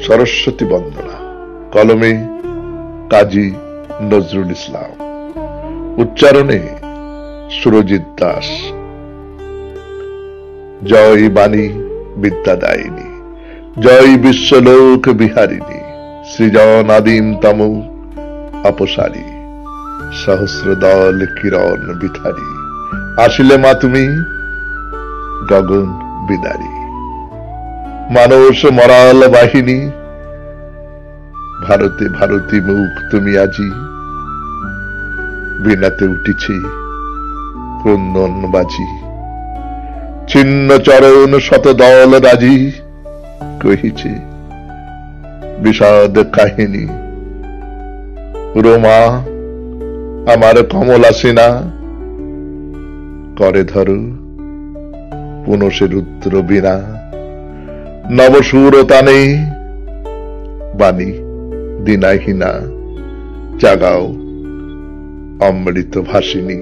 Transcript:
সরস্বতী বন্দনা, কলমে কাজী নজরুল ইসলাম, উচ্চারণে সুরজিৎ দাস। জয় বাণী বিদ্যাদায়িনী, জয় বিশ্বলোক বিহারিণী, সৃজন আদিম তম অপসারী, সহস্র দল কিরণ বিথারী, আসিলে মা তুমি গগন বিদারী। মানস মরাল বাহিনী, ভারতে ভারতী মুখ তুমি আজি, বিনাতে উঠিছি ক্রন্দন বাজি। ছিন্ন চরণ শত দল রাজি, কহিছে বিষাদ কাহিনী। রোমা আমার কমলা সেনা, করে ধরো পুনসে রুদ্র বীণা। নবসুর তানে বাণী দিনাহীনা, জাগাও অমৃত ভাসিনী।